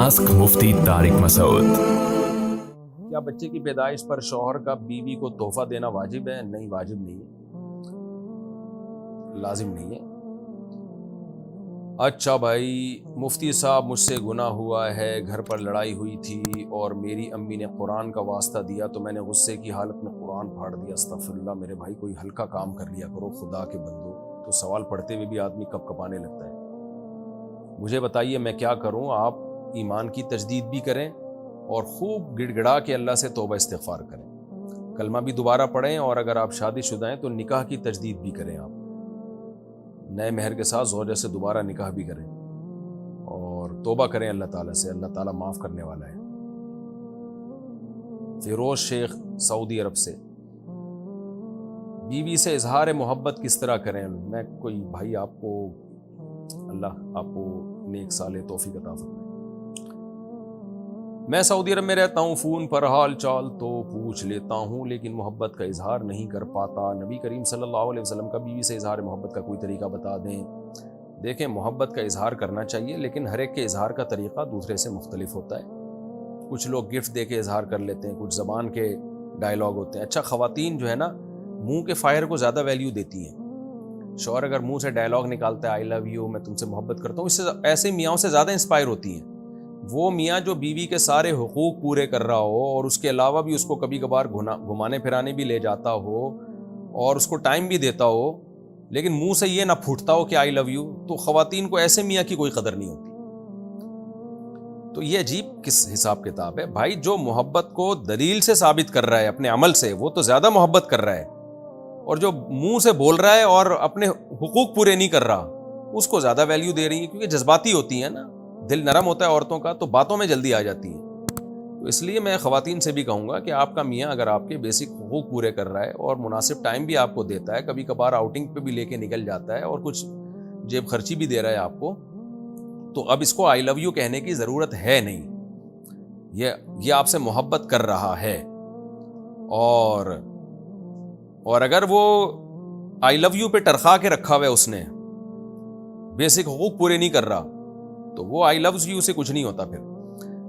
Ask मुफ्ती तारिक मसूद। क्या बच्चे की पैदाइश पर शौहर का बीवी को तोहफा देना वाजिब है? नहीं, वाजिब नहीं है, लाजिम नहीं है। अच्छा भाई, मुफ्ती साहब मुझसे गुनाह हुआ है, घर पर लड़ाई हुई थी और मेरी अम्मी ने कुरान का वास्ता दिया तो मैंने गुस्से की हालत में कुरान फाड़ दिया। अस्तगफिरुल्लाह। मेरे भाई, कोई हल्का काम कर लिया करो, खुदा के बंदो। तो सवाल पढ़ते हुए भी आदमी कपकपाने लगता है। मुझे बताइए मैं क्या करूं? आप ईमान की तजदीद भी करें और खूब गिड़गिड़ा के अल्लाह से तौबा इस्तिग़फ़ार करें, कलमा भी दोबारा पढ़ें, और अगर आप शादीशुदा हैं तो निकाह की तजदीद भी करें। आप नए महर के साथ ज़ौजा से दोबारा निकाह भी करें और तौबा करें अल्लाह ताला से। अल्लाह ताला माफ़ करने वाला है। फिरोज शेख सऊदी अरब से, बीवी से इजहार मोहब्बत किस तरह करें? मैं कोई भाई आपको, अल्लाह आपको नेक साले तौफीक अता फरमाए। मैं सऊदी अरब में रहता हूँ, फ़ोन पर हाल चाल तो पूछ लेता हूँ लेकिन मोहब्बत का इजहार नहीं कर पाता। नबी करीम सल्लल्लाहु अलैहि वसल्लम का बीवी से इजहार मोहब्बत का कोई तरीका बता दें। देखें, मोहब्बत का इजहार करना चाहिए लेकिन हर एक के इजहार का तरीका दूसरे से मुख्तलिफ होता है। कुछ लोग गिफ्ट दे के इजहार कर लेते हैं, कुछ ज़बान के डायलॉग होते हैं। अच्छा, ख़वातीन जो है ना, मुँह के फ़ायर को ज़्यादा वैल्यू देती हैं। शौहर अगर मुँह से डायलॉग निकालता है, आई लव यू, मैं तुमसे मोहब्बत करता हूँ, इससे ऐसे मियाँओं से ज़्यादा इंस्पायर होती हैं। वो मियाँ जो बीवी के सारे हुकूक पूरे कर रहा हो और उसके अलावा भी उसको कभी कभार घुमाने फिराने भी ले जाता हो और उसको टाइम भी देता हो, लेकिन मुंह से ये ना फूटता हो कि आई लव यू, तो ख़वातीन को ऐसे मियाँ की कोई कदर नहीं होती। तो ये अजीब किस हिसाब किताब है भाई? जो मोहब्बत को दलील से साबित कर रहा है अपने अमल से, वो तो ज़्यादा मोहब्बत कर रहा है, और जो मुंह से बोल रहा है और अपने हुकूक पूरे नहीं कर रहा, उसको ज़्यादा वैल्यू दे रही है। क्योंकि जज्बाती होती है ना, दिल नरम होता है औरतों का, तो बातों में जल्दी आ जाती है। तो इसलिए मैं ख़वातीन से भी कहूँगा कि आपका मियाँ अगर आपके बेसिक हुकूक पूरे कर रहा है और मुनासिब टाइम भी आपको देता है, कभी कभार आउटिंग पे भी लेके निकल जाता है और कुछ जेब खर्ची भी दे रहा है आपको, तो अब इसको आई लव यू कहने की ज़रूरत है नहीं। ये आपसे मोहब्बत कर रहा है, और अगर वो आई लव यू पे टरखा के रखा हुआ है उसने, बेसिक हुकूक पूरे नहीं कर रहा, तो वो आई लव यू से कुछ नहीं होता। फिर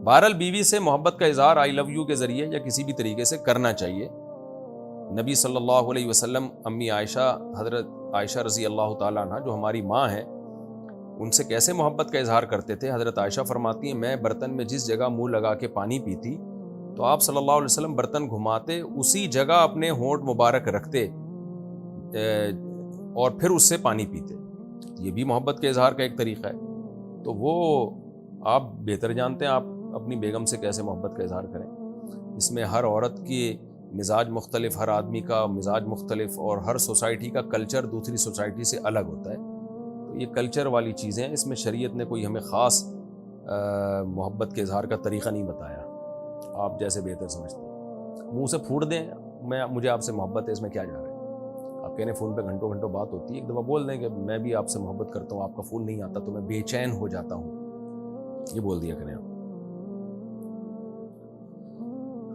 बहरहाल बीवी से मोहब्बत का इजहार आई लव यू के ज़रिए या किसी भी तरीके से करना चाहिए। नबी सल्लल्लाहु अलैहि वसल्लम अम्मी आयशा, हज़रत आयशा रज़ी अल्लाह ताला अन्हा, जो हमारी माँ हैं, उनसे कैसे मोहब्बत का इजहार करते थे। हज़रत आयशा फरमाती हैं, मैं बर्तन में जिस जगह मुँह लगा के पानी पीती तो आप सल्लल्लाहु अलैहि वसल्लम बर्तन घुमाते, उसी जगह अपने होंठ मुबारक रखते और फिर उससे पानी पीते। ये भी मोहब्बत के इजहार का एक तरीक़ा है। तो वो आप बेहतर जानते हैं, आप अपनी बेगम से कैसे मोहब्बत का इजहार करें। इसमें हर औरत की मिजाज मुख्तलिफ, हर आदमी का मिजाज मुख्तलिफ, और हर सोसाइटी का कल्चर दूसरी सोसाइटी से अलग होता है। तो ये कल्चर वाली चीज़ें हैं, इसमें शरीयत ने कोई हमें ख़ास मोहब्बत के इजहार का तरीक़ा नहीं बताया। आप जैसे बेहतर समझते हैं, मुँह से फूट दें मुझे आपसे मोहब्बत है, इसमें क्या जा रहा है? आप कहने फ़ोन पे घंटों घंटों बात होती है, एक दफ़ा बोल दें कि मैं भी आपसे मोहब्बत करता हूँ, आपका फ़ोन नहीं आता तो मैं बेचैन हो जाता हूँ, ये बोल दिया करें। आप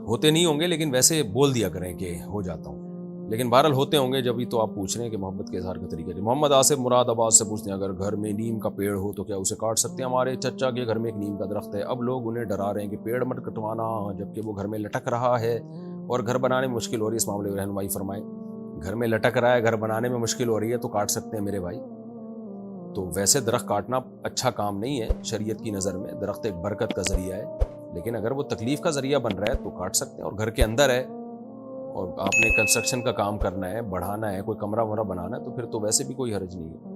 होते नहीं होंगे लेकिन वैसे बोल दिया करें कि हो जाता हूँ, लेकिन बहरहाल होते होंगे, जब भी तो आप पूछ रहे हैं कि मोहब्बत के इजहार का तरीका है। मोहम्मद आसिफ मुरादाबाद से पूछते हैं, अगर घर में नीम का पेड़ हो तो क्या उसे काट सकते हैं? हमारे चचा के घर में एक नीम का दरख्त है, अब लोग उन्हें डरा रहे हैं कि पेड़ मत कटवाना, जबकि वो घर में लटक रहा है और घर बनाने में मुश्किल हो रही है। इस मामले में रहनुमाई फरमाएं। घर में लटक रहा है, घर बनाने में मुश्किल हो रही है, तो काट सकते हैं मेरे भाई। तो वैसे दरख्त काटना अच्छा काम नहीं है शरीयत की नज़र में। दरख्त एक बरकत का ज़रिया है, लेकिन अगर वो तकलीफ़ का ज़रिया बन रहा है तो काट सकते हैं। और घर के अंदर है और आपने कंस्ट्रक्शन का काम करना है, बढ़ाना है, कोई कमरा वमरा बनाना है, तो फिर तो वैसे भी कोई हर्ज नहीं है।